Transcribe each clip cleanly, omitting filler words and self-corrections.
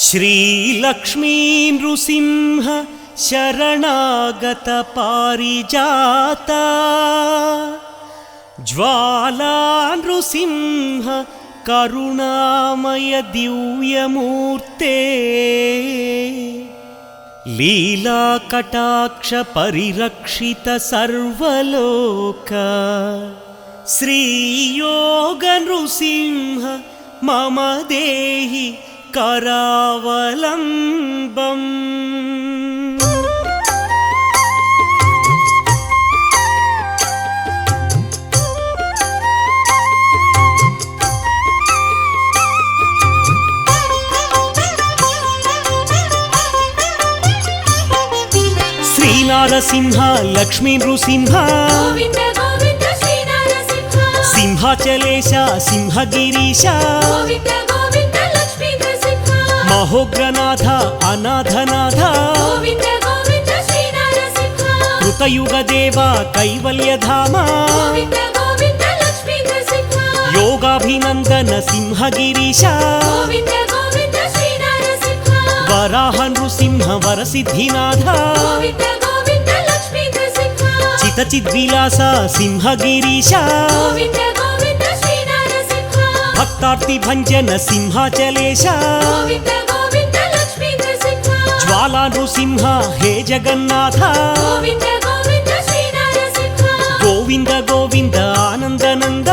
श्रीलक्ष्मी नृसिंह शरणागत पारिजाता ज्वाला नृसिंह करुणामय दिव्यमूर्ते लीला कटाक्ष परिरक्षित सर्वलोक श्रीयोग नृसिंह मम देहि करावलम्बम्। श्रीनारसिंह लक्ष्मी नृसिंह सिंहाचलेश सिंहगिरीश महोग्रनाथ अनाथनाथ कृतयुगदेव कैवल्यधाम योगाभिनन्दन सिंहगिरीश वराह नृसिंह वरसिद्धिनाथ चितचिद्विलास सिंहगिरीश भक्तार्ति भंजन सिंहाचलेश ज्वाला नृसिंह हे जगन्नाथ गोविंद गोविंद आनंदनंद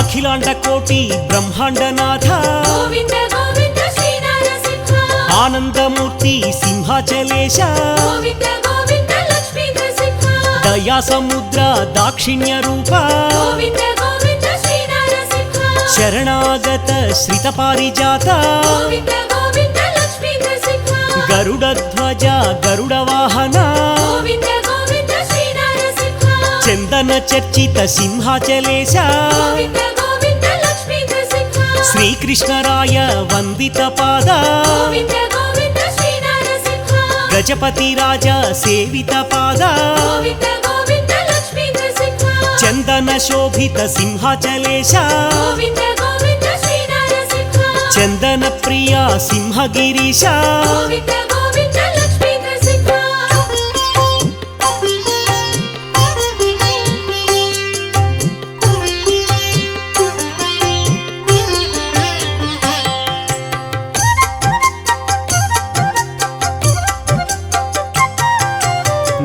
अखिलांड कोटि ब्रह्मांडनाथ आनंदमूर्ति सिंहाचलेश दया समुद्र दाक्षिण्य रूप शरणागत श्रित पारिजात गरुडध्वज गरुड वाहन चंदन चर्चित सिंहाचलेश श्रीकृष्णराय वंदित पाद गजपति राजा सेवित पाद चंदन शोभित सिंहाचलेश चंदन प्रिया सिंहगिरीश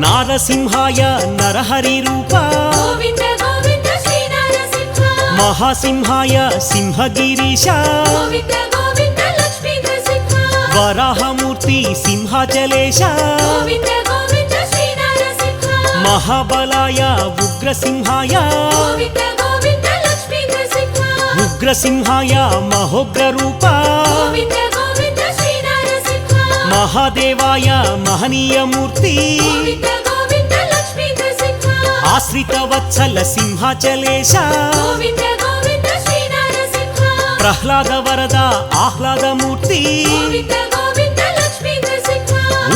नारसिंहाय नरहरि रूप महासिंहाय सिंहगिरीश वराहमूर्ति सिंहाचलेश महाबलाय उग्रसिंहाय उग्रसिंहाय महोग्र रूप महादेवाय महनीय मूर्ति आश्रित वत्सल सिंहाचलेश प्रह्लाद वरद आह्लाद मूर्ति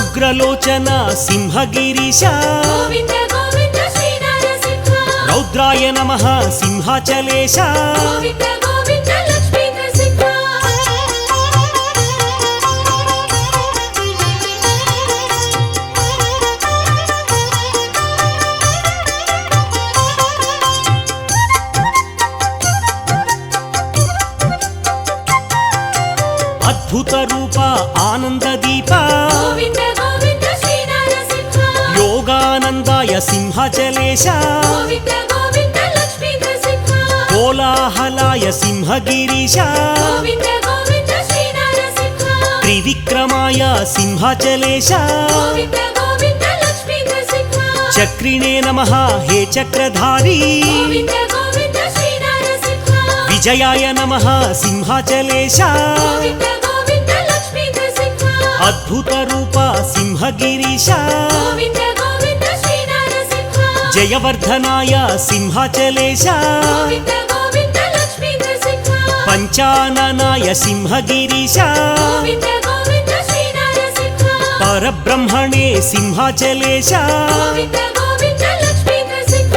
उग्रलोचन सिंहगिरीश रौद्राय नमः सिंहाचलेश अद्भुत रूप आनंद दीप योगानंदाय सिंहाचलेश कोलाहलाय सिंहगिरीश त्रिविक्रमाय सिंहाचलेश चक्रिणे नमः हे चक्रधारी विजयाय नमः सिंहाचलेश अद्भुत रूप सिंहगिरीश जयवर्धनाय सिंहाचलेश పంచాననాయ సింహగిరీశ గోవింద గోవింద శ్రీ నరసింహ పరబ్రహ్మణే సింహాచలేశ గోవింద గోవింద లక్ష్మీ నరసింహ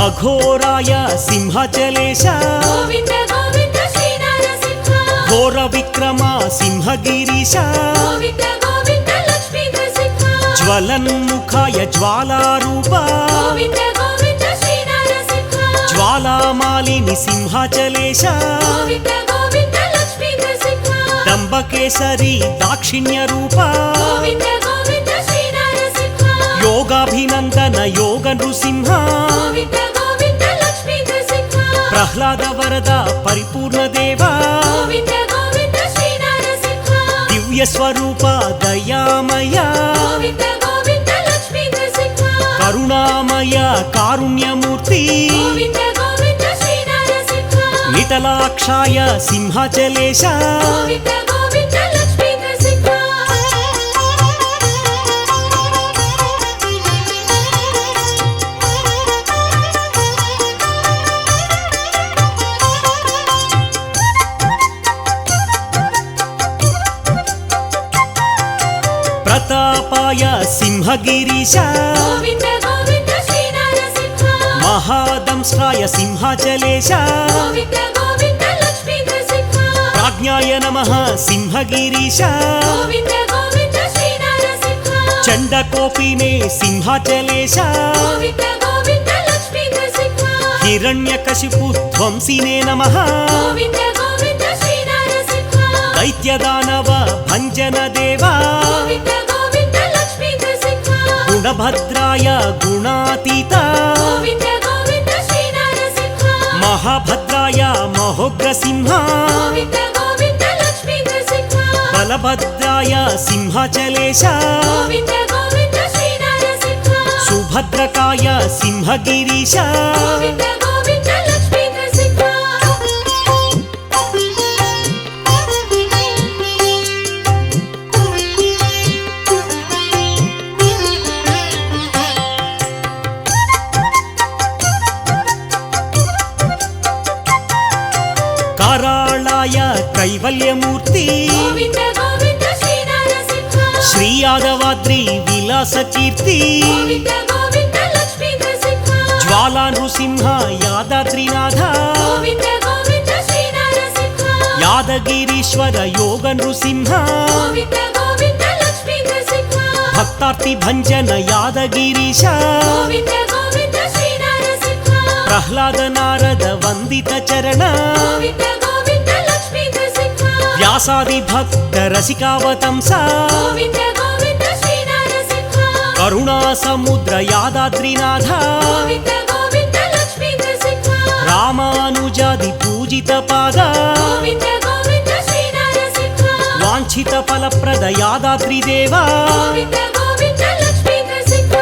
అఘోరాయ సింహాచలేశ గోవింద గోవింద శ్రీ నరసింహ ఘోర విక్రమ సింహగిరీశ గోవింద గోవింద లక్ష్మీ నరసింహ జ్వలన్ముఖాయ జ్వాలారూప గోవింద గోవింద శ్రీ నరసింహ జ్వాలామాలిని సింహాచలేశ గోవింద గోవింద లక్ష్మీ నరసింహ దంబకేసరి దాక్షిణ్య రూప గోవింద గోవింద శ్రీ నరసింహ యోగాభినందన యోగ నృసింహ గోవింద గోవింద లక్ష్మీ నరసింహ ప్రహ్లాద వరద పరిపూర్ణ దేవ గోవింద గోవింద శ్రీ నరసింహ దివ్య స్వరూప దయామయ గోవింద గోవింద లక్ష్మీ నరసింహ కరుణామయ కారుణ్యమూర్తి గోవింద గోవింద శ్రీ నరసింహ నిటలాక్షాయ సింహాచలేశ గోవింద గోవింద లక్ష్మీ నరసింహ ప్రతాపాయ సింహగిరీశ గోవింద గోవింద శ్రీ నరసింహ మహాదంష్ట్రాయ సింహాచలేశ గోవింద గోవింద లక్ష్మీ నరసింహ ప్రాజ్ఞాయ నమః సింహగిరీశ గోవింద గోవింద శ్రీ నరసింహ చండకోపినే సింహాచలేశ గోవింద గోవింద లక్ష్మీ నరసింహ హిరణ్యకశిపు ధ్వంసినే నమః గోవింద గోవింద శ్రీ నరసింహ దైత్యదానవ భంజన దేవా గోవింద గోవింద లక్ష్మీ నరసింహ గుణభద్రాయ గుణాతీత గోవింద గోవింద శ్రీ నరసింహ మహాభద్రాయ మహోగ్రసింహ గోవింద గోవింద లక్ష్మీ నరసింహ బలభద్రాయ సింహాచలేశ గోవింద గోవింద శ్రీ నరసింహ సుభద్రకాయ సింహగిరీశ గోవింద గోవింద లక్ష్మీ నరసింహ కారాళాయ కైవల్యమూర్తి గోవింద గోవింద శ్రీ నరసింహ శ్రీ యాదవాద్రి విలాస కీర్తి గోవింద గోవింద లక్ష్మీ నరసింహ జ్వాలా నృసింహ యాదాద్రినాథ గోవింద గోవింద శ్రీ నరసింహ యాదగిరీశ్వర యోగ నృసింహ గోవింద గోవింద లక్ష్మీ నరసింహ భక్తార్తి భంజన యాదగిరీశ గోవింద గోవింద శ్రీ నరసింహ ప్రహ్లాద నారద వందిత చరణ గోవింద గోవింద లక్ష్మీ నరసింహ వ్యాసాది భక్త రసికావతంస గోవింద గోవింద శ్రీ నరసింహ కరుణా సముద్ర యాదాద్రినాథ గోవింద గోవింద లక్ష్మీ నరసింహ రామానుజాది పూజిత పాద గోవింద గోవింద శ్రీ నరసింహ వాంఛిత ఫలప్రద యాదాద్రి దేవా గోవింద గోవింద లక్ష్మీ నరసింహ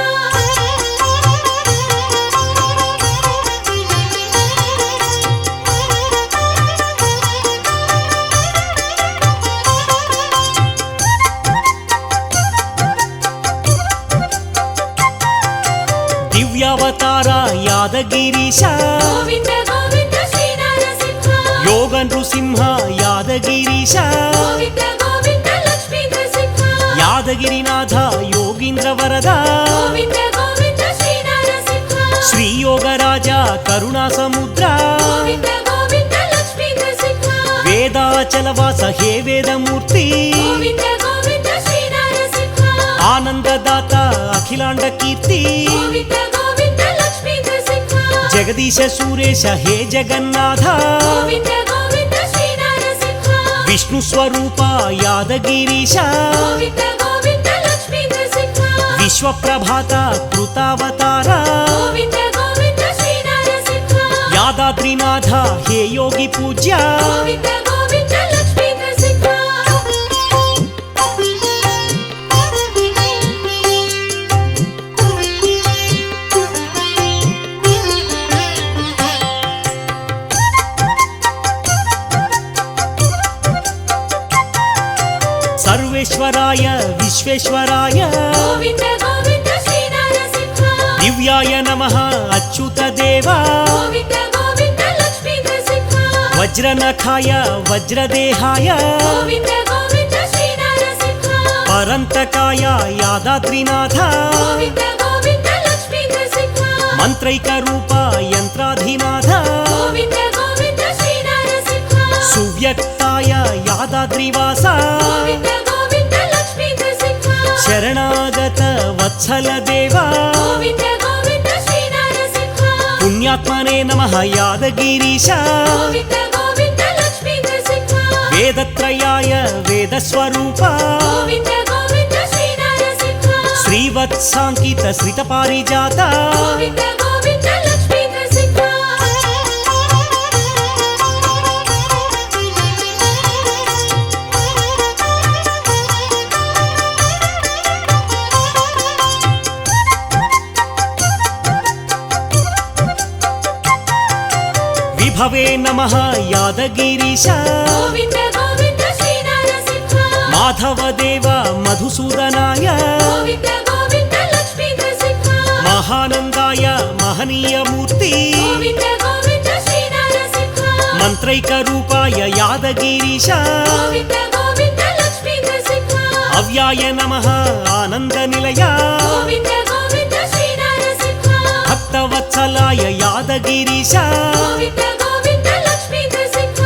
దివ్యావతార యాదగిరీశ గోవింద గోవింద శ్రీ నరసింహ యోగ నృసింహ యాదగిరీశ గోవింద గోవింద లక్ష్మీ నరసింహ యాదగిరినాథ యోగీంద్ర వరద గోవింద గోవింద శ్రీ నరసింహ శ్రీ యోగరాజ కరుణా సముద్ర గోవింద గోవింద లక్ష్మీ నరసింహ వేదాచలవాస హే వేదమూర్తి గోవింద గోవింద శ్రీ నరసింహ ఆనందదాత అఖిలాండ కీర్తి గోవింద గోవింద లక్ష్మీ నరసింహ జగదీశ సురేశ హే జగన్నాథ గోవింద గోవింద శ్రీ నరసింహ విష్ణు స్వరూప యాదగిరీశ గోవింద గోవింద లక్ష్మీ నరసింహ విశ్వప్రభాత కృతావతార గోవింద గోవింద శ్రీ నరసింహ యాదాద్రినాథ హే యోగి పూజ్య గోవింద గోవింద లక్ష్మీ నరసింహ ఈశ్వరాయ విశ్వేశ్వరాయ గోవింద గోవింద శ్రీ నరసింహ దివ్యాయ నమః అచ్యుత దేవా గోవింద గోవింద లక్ష్మీ నరసింహ వజ్రనఖాయ వజ్రదేహాయ గోవింద గోవింద శ్రీ నరసింహ పరంతకాయ యాదాద్రినాథ గోవింద గోవింద లక్ష్మీ నరసింహ మంత్రైక రూప యంత్రాధినాథ గోవింద గోవింద శ్రీ నరసింహ సువ్యక్తాయ యాదాద్రివాస గోవింద గోవింద లక్ష్మీ నరసింహ శరణాగత వత్సల దేవా గోవింద గోవింద శ్రీ నరసింహ పుణ్యాత్మనే నమః యాదగిరీశ గోవింద గోవింద లక్ష్మీ నరసింహ వేదత్రయాయ వేదస్వరూప గోవింద గోవింద శ్రీ నరసింహ శ్రీవత్సాంకిత శ్రిత పారిజాత గోవింద గోవింద లక్ష్మీ నరసింహ విభవే నమః యాదగిరీశ గోవింద గోవింద శ్రీ నరసింహ మాధవదేవ మధుసూదనాయ గోవింద గోవింద లక్ష్మీ నరసింహ మహానందాయ మహనీయమూర్తి గోవింద గోవింద శ్రీ నరసింహ మంత్రైక రూపాయ యాదగిరీశ గోవింద గోవింద లక్ష్మీ నరసింహ అవ్యాయ నమః ఆనంద నిలయ గోవింద గోవింద శ్రీ నరసింహ భక్తవత్సలాయ యాదగిరీశ గోవింద గోవింద లక్ష్మీ నరసింహ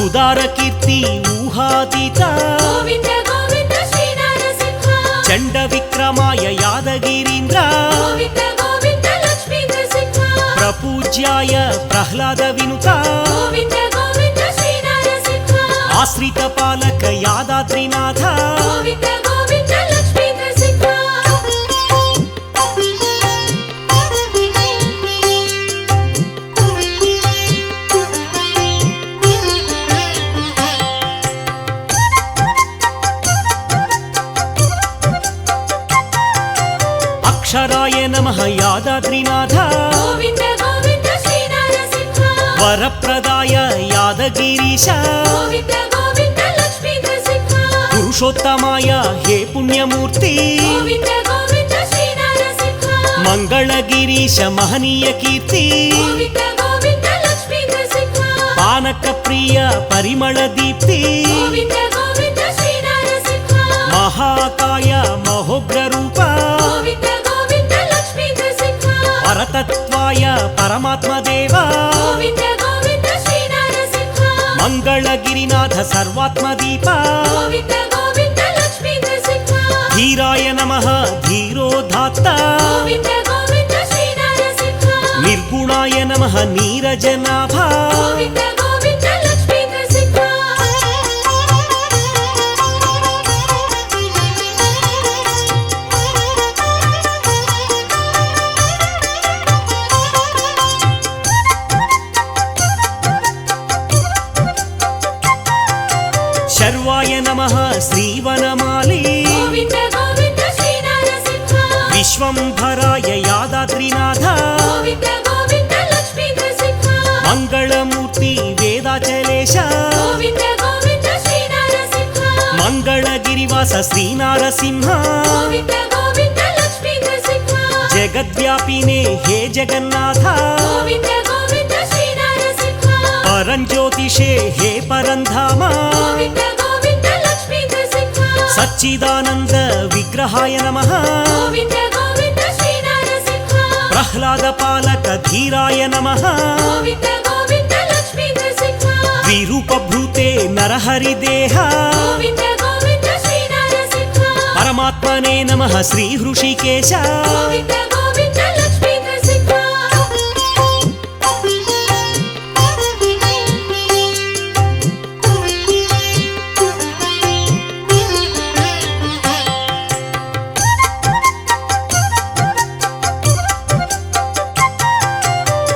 ఉదార కీర్తి ఊహాతీత గోవింద గోవింద శ్రీ నరసింహ చండ విక్రమాయ యాదగిరీంద్ర గోవింద గోవింద లక్ష్మీ నరసింహ ప్రపూజ్యాయ ప్రహ్లాద వినుత గోవింద గోవింద శ్రీ నరసింహ ఆశ్రిత పాలక యాదాద్రినాథ గోవింద గోవింద లక్ష్మీ నరసింహ అక్షరాయ నమః యాదాద్రినాథ గోవింద గోవింద శ్రీ నరసింహ వరప్రదాయ యాదగిరీశ గోవింద గోవింద లక్ష్మీ నరసింహ పురుషోత్తమాయ హే పుణ్యమూర్తి గోవింద గోవింద శ్రీ నరసింహ మంగళగిరీశ మహనీయ కీర్తి గోవింద గోవింద లక్ష్మీ నరసింహ పానక ప్రియ పరిమళ దీప్తి గోవింద గోవింద శ్రీ నరసింహ మహాకాయ మహోగ్ర రూప గోవింద గోవింద లక్ష్మీ నరసింహ పరతత్వాయ పరమాత్మ దేవ గోవింద గోవింద శ్రీ నరసింహ మంగళగిరినాథ సర్వాత్మ దీప గోవింద గోవింద లక్ష్మీ నరసింహ ధీరాయ నమః ధీరోధాత్త గోవింద గోవింద శ్రీ నరసింహ నిర్గుణాయ నమః నీరజనాభ గోవింద గోవింద లక్ష్మీ నరసింహ శర్వాయ నమః శ్రీవనమాలి గోవింద గోవింద శ్రీ నరసింహ విశ్వంభరాయ యాదాద్రినాథ గోవింద గోవింద లక్ష్మీ నరసింహ మంగళమూర్తి వేదాచలేశ గోవింద గోవింద శ్రీ నరసింహ మంగళగిరివాస శ్రీనారసింహ గోవింద గోవింద లక్ష్మీ నరసింహ జగద్వ్యాపినే హే జగన్నాథ గోవింద గోవింద శ్రీ నరసింహ పరంజ్యోతిషే హే పరంధామ గోవింద గోవింద లక్ష్మీ నరసింహ సచ్చిదానంద విగ్రహాయ నమః గోవింద గోవింద శ్రీ నరసింహ ప్రహ్లాద పాలక ధీరాయ నమః గోవింద గోవింద లక్ష్మీ నరసింహ విరూపభూతే నరహరి దేహ గోవింద గోవింద శ్రీ నరసింహ పరమాత్మనే నమః శ్రీ హృషికేశ గోవింద గోవింద లక్ష్మీ నరసింహ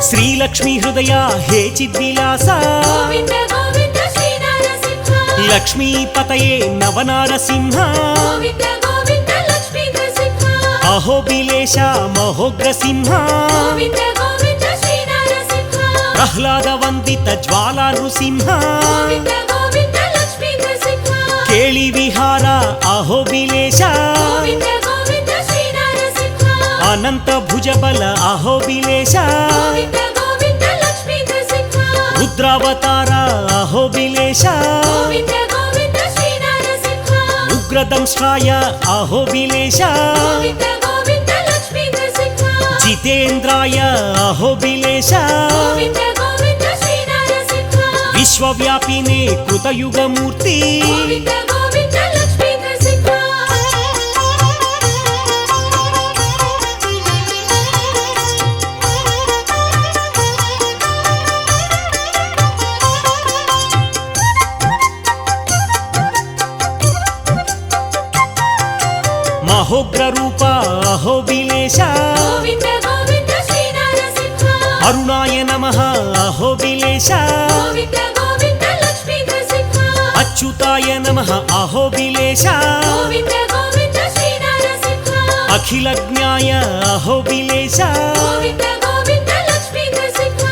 శ్రీలక్ష్మీ హృదయ హే చిద్విలాస గోవింద గోవింద శ్రీ నరసింహ లక్ష్మీపతయే నవనారసింహ గోవింద గోవింద లక్ష్మీ నరసింహ అహోబిలేశ మహోగ్రసింహ గోవింద గోవింద శ్రీ నరసింహ ప్రహ్లాద వందిత జ్వాలా నృసింహ గోవింద గోవింద లక్ష్మీ నరసింహ ಕೇಳಿ ವಿಹಾರ ಅಹೋಬಿಲೇಶ ಗೋವಿಂದ ಗೋವಿಂದ ಶ್ರೀ ನರಸಿಂಹ ಅನಂತ ಭುಜಬಲ ಅಹೋಬಿಲೇಶ ಗೋವಿಂದ ಗೋವಿಂದ ಲಕ್ಷ್ಮೀ ನರಸಿಂಹ ರುದ್ರಾವತಾರ ಅಹೋಬಿಲೇಶ ಗೋವಿಂದ ಗೋವಿಂದ ಶ್ರೀ ನರಸಿಂಹ ಉಗ್ರದಂಷ್ಟ್ರಾಯ ಅಹೋಬಿಲೇಶ ಗೋವಿಂದ ಗೋವಿಂದ ಲಕ್ಷ್ಮೀ ನರಸಿಂಹ ಜಿತೇಂದ್ರಾಯ ಅಹೋಬಿಲೇಶ ಗೋವಿಂದ ಗೋವಿಂದ ಶ್ರೀ ನರಸಿಂಹ ವಿಶ್ವವ್ಯಾಪಿನೇ ಕೃತಯುಗಮೂರ್ತಿ ಗೋವಿಂದ ಗೋವಿಂದ ಲಕ್ಷ್ಮೀ ನರಸಿಂಹ ಮಹೋಗ್ರ ರೂಪ ಅಹೋಬಿಲೇಶ ಗೋವಿಂದ ಗೋವಿಂದ ಶ್ರೀ ನರಸಿಂಹ ಅರುಣಾಯ ನಮಃ ಅಹೋಬಿಲೇಶ ಗೋವಿಂದ ಗೋವಿಂದ ಲಕ್ಷ್ಮೀ ನರಸಿಂಹ ಅಚ್ಯುತಾಯ ನಮಃ ಅಹೋಬಿಲೇಶ ಗೋವಿಂದ ಗೋವಿಂದ ಶ್ರೀ ನರಸಿಂಹ ಅಖಿಲಜ್ಞಾಯ ಅಹೋಬಿಲೇಶ ಗೋವಿಂದ ಗೋವಿಂದ ಲಕ್ಷ್ಮೀ ನರಸಿಂಹ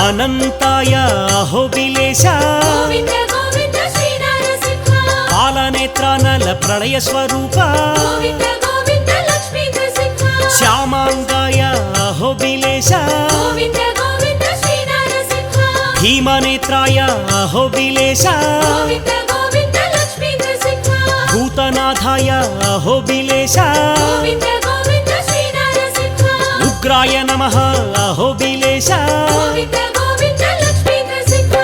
ಅನಂತಾಯ ಅಹೋಬಿಲೇಶ ಗೋವಿಂದ ಗೋವಿಂದ ಶ್ರೀ ನರಸಿಂಹ ಕಾಲನೇತ್ರಾನಲ ಪ್ರಳಯ ಸ್ವರೂಪ ಗೋವಿಂದ ಗೋವಿಂದ ಲಕ್ಷ್ಮೀ ನರಸಿಂಹ ಶ್ಯಾಮಾಂಗಾಯ ಅಹೋಬಿಲೇಶ ಗೋವಿಂದ ಗೋವಿಂದ ಶ್ರೀ ನರಸಿಂಹ ಭೀಮನೇತ್ರಾಯ ಅಹೋಬಿಲೇಶ ಗೋವಿಂದ ಗೋವಿಂದ ಲಕ್ಷ್ಮೀ ನರಸಿಂಹ ಭೂತನಾಥಾಯ ಅಹೋಬಿಲೇಶ ಗೋವಿಂದ ಗೋವಿಂದ ಶ್ರೀ ನರಸಿಂಹ ಉಗ್ರಾಯ ನಮಃ ಅಹೋಬಿಲೇಶ ಗೋವಿಂದ ಗೋವಿಂದ ಲಕ್ಷ್ಮೀ ನರಸಿಂಹ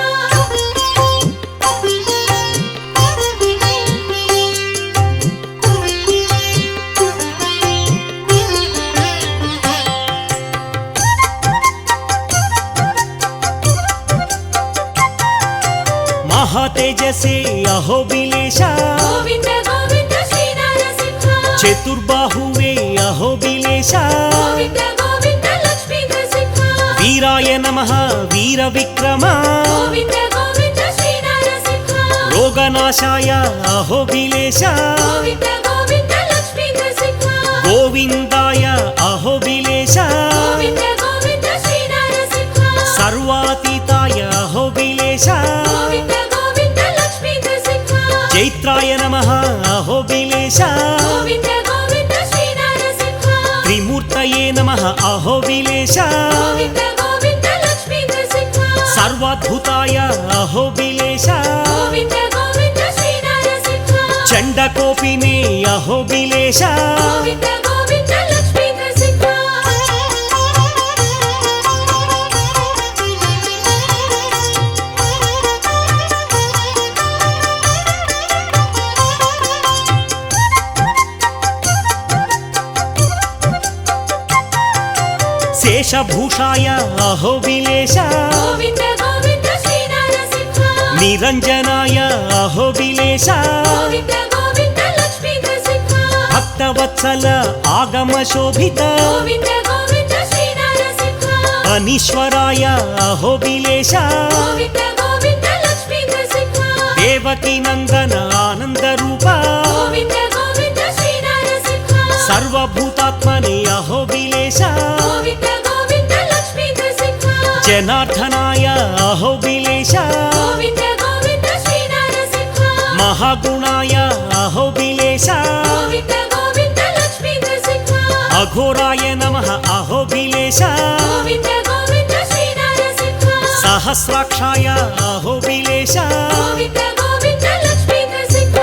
ಮಹಾತೇಜಸೇ ಅಹೋಬಿಲೇಶ ಗೋವಿಂದ ಗೋವಿಂದ ಶ್ರೀ ನರಸಿಂಹ ಚತುರ್ಬಾಹುವೇ ಅಹೋಬಿಲೇಶ ಗೋವಿಂದ ಗೋವಿಂದ ಲಕ್ಷ್ಮೀ ನರಸಿಂಹ ವೀರಾಯ ನಮಃ ವೀರ ವಿಕ್ರಮ ಗೋವಿಂದ ಗೋವಿಂದ ಶ್ರೀ ನರಸಿಂಹ ರೋಗನಾಶಾಯ ಅಹೋಬಿಲೇಶ ಗೋವಿಂದ ಗೋವಿಂದ ಲಕ್ಷ್ಮೀ ನರಸಿಂಹ ಗೋವಿಂದಾಯ ಅಹೋಬಿಲೇಶ ಗೋವಿಂದ ಗೋವಿಂದ ಶ್ರೀ ನರಸಿಂಹ ಸರ್ವಾತೀತಾಯ ಅಹೋಬಿಲೇಶ ಗೋವಿಂದ ಗೋವಿಂದ ಲಕ್ಷ್ಮೀ ನರಸಿಂಹ ಚೈತ್ರಾಯ ನಮಃ ಅಹೋಬಿಲೇಶ ಗೋವಿಂದ ಗೋವಿಂದ ಶ್ರೀ ನರಸಿಂಹ ತ್ರಿಮೂರ್ತಯೇ ನಮಃ ಅಹೋಬಿಲೇಶ ಗೋವಿಂದ ಗೋವಿಂದ ಲಕ್ಷ್ಮೀ ನರಸಿಂಹ ಸರ್ವಾದ್ಭುತಾಯ ಅಹೋಬಿಲೇಶ ಗೋವಿಂದ ಗೋವಿಂದ ಶ್ರೀ ನರಸಿಂಹ ಚಂಡಕೋಪಿನೇ ಅಹೋಬಿಲೇಶ ಗೋವಿಂದ ಗೋವಿಂದ ಲಕ್ಷ್ಮೀ ನರಸಿಂಹ ಶೇಷಭೂಷಾಯ ಅಹೋಬಿಲೇಶ ಗೋವಿಂದ ಗೋವಿಂದ ಶ್ರೀ ನರಸಿಂಹ ನಿರಂಜನಾಯ ಅಹೋಬಿಲೇಶ ಗೋವಿಂದ ಗೋವಿಂದ ಲಕ್ಷ್ಮೀ ನರಸಿಂಹ ಭಕ್ತವತ್ಸಲ ಆಗಮ ಶೋಭಿತ ಗೋವಿಂದ ಗೋವಿಂದ ಶ್ರೀ ನರಸಿಂಹ ಅನೀಶ್ವರಾಯ ಅಹೋಬಿಲೇಶ ಗೋವಿಂದ ಗೋವಿಂದ ಲಕ್ಷ್ಮೀ ನರಸಿಂಹ ದೇವಕಿ ನಂದನ ಆನಂದ ರೂಪ ಗೋವಿಂದ ಗೋವಿಂದ ಶ್ರೀ ನರಸಿಂಹ ಸರ್ವಭೂತಾತ್ಮನೇ ಅಹೋಬಿಲೇಶ ಗೋವಿಂದ ಗೋವಿಂದ ಲಕ್ಷ್ಮೀ ನರಸಿಂಹ ಜನಾರ್ದನಾಯ ಅಹೋಬಿಲೇಶ ಗೋವಿಂದ ಗೋವಿಂದ ಶ್ರೀ ನರಸಿಂಹ ಮಹಾಗುಣಾಯ ಅಹೋಬಿಲೇಶ ಗೋವಿಂದ ಗೋವಿಂದ ಲಕ್ಷ್ಮೀ ನರಸಿಂಹ ಅಘೋರಾಯ ನಮಃ ಅಹೋಬಿಲೇಶ ಗೋವಿಂದ ಗೋವಿಂದ ಶ್ರೀ ನರಸಿಂಹ ಸಹಸ್ರಾಕ್ಷಾಯ ಅಹೋಬಿಲೇಶ ಗೋವಿಂದ ಗೋವಿಂದ ಲಕ್ಷ್ಮೀ ನರಸಿಂಹ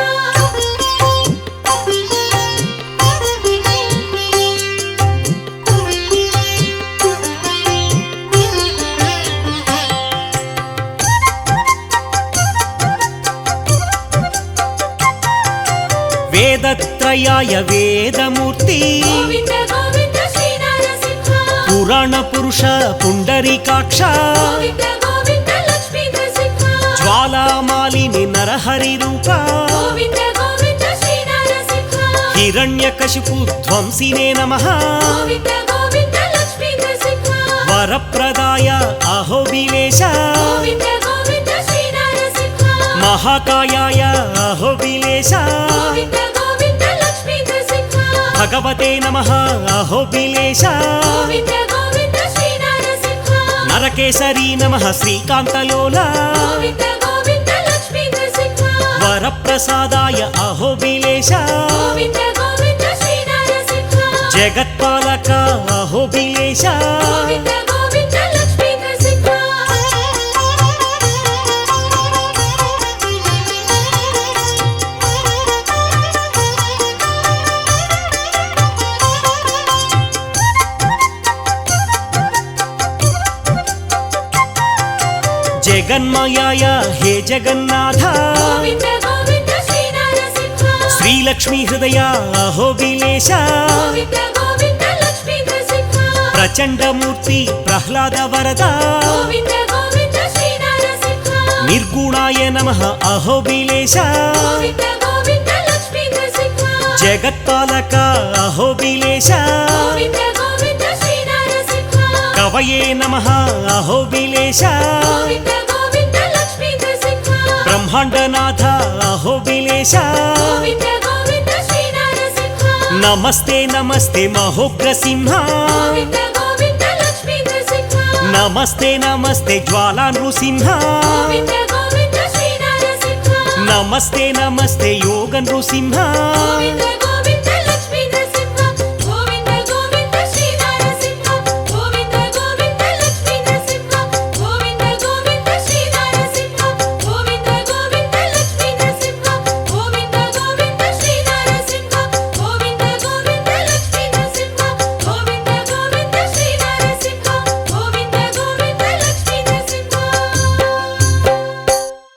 ವೇದತ್ರಯಾಯ ವೇದಮೂರ್ತಿ ಗೋವಿಂದ ಗೋವಿಂದ ಶ್ರೀ ನರಸಿಂಹ ಪುರಾಣ ಪುರುಷ ಪುಂಡರೀಕಾಕ್ಷ ಗೋವಿಂದ ಗೋವಿಂದ ಲಕ್ಷ್ಮೀ ನರಸಿಂಹ ಜ್ವಾಲಾಮಾಲಿನಿ ನರಹರಿ ರೂಪ ಗೋವಿಂದ ಗೋವಿಂದ ಶ್ರೀ ನರಸಿಂಹ ಹಿರಣ್ಯಕಶಿಪು ಧ್ವಂಸಿನೇ ನಮಃ ಗೋವಿಂದ ಗೋವಿಂದ ಲಕ್ಷ್ಮೀ ನರಸಿಂಹ ವರಪ್ರದಾಯ ಅಹೋಬಿಲೇಶ ಗೋವಿಂದ ಗೋವಿಂದ ಶ್ರೀ ನರಸಿಂಹ ಮಹಾಕಾಯಾಯ ಅಹೋಬಿಲೇಶ ಗೋವಿಂದ ಗೋವಿಂದ ಲಕ್ಷ್ಮೀ ನರಸಿಂಹ ಭಗವತೆ ನಮಃ ಅಹೋಬಿಲೇಶ ಗೋವಿಂದ ಗೋವಿಂದ ಶ್ರೀ ನರಸಿಂಹ ನರಕೇಸರಿ ನಮಃ ಶ್ರೀಕಾಂತಲೋಲ ಗೋವಿಂದ ಗೋವಿಂದ ಲಕ್ಷ್ಮೀ ನರಸಿಂಹ వరప్రసాదాయ అహోబిలేశ గోవింద గోవింద శ్రీ నరసింహ జగత్పాలక అహోబిలేశ గోవింద గోవింద లక్ష్మీ నరసింహ జగన్మయాయ హే జగన్నాథ గోవింద గోవింద శ్రీ నరసింహ శ్రీలక్ష్మీ హృదయ అహోబిలేశ గోవింద గోవింద లక్ష్మీ నరసింహ ప్రచండమూర్తి ప్రహ్లాద వరద గోవింద గోవింద శ్రీ నరసింహ నిర్గుణాయ నమః అహోబిలేశ గోవింద గోవింద లక్ష్మీ నరసింహ జగత్పాలక అహోబిలేశ గోవింద గోవింద శ్రీ నరసింహ కవయే నమః అహోబిలేశ గోవింద గోవింద లక్ష్మీ నరసింహ బ్రహ్మాండనాథ అహోబిలేశ గోవింద గోవింద శ్రీ నరసింహ నమస్తే నమస్తే మహోగ్రసింహ గోవింద గోవింద లక్ష్మీ నరసింహ నమస్తే నమస్తే జ్వాలా నృసింహ గోవింద గోవింద శ్రీ నరసింహ నమస్తే నమస్తే యోగ నృసింహ గోవింద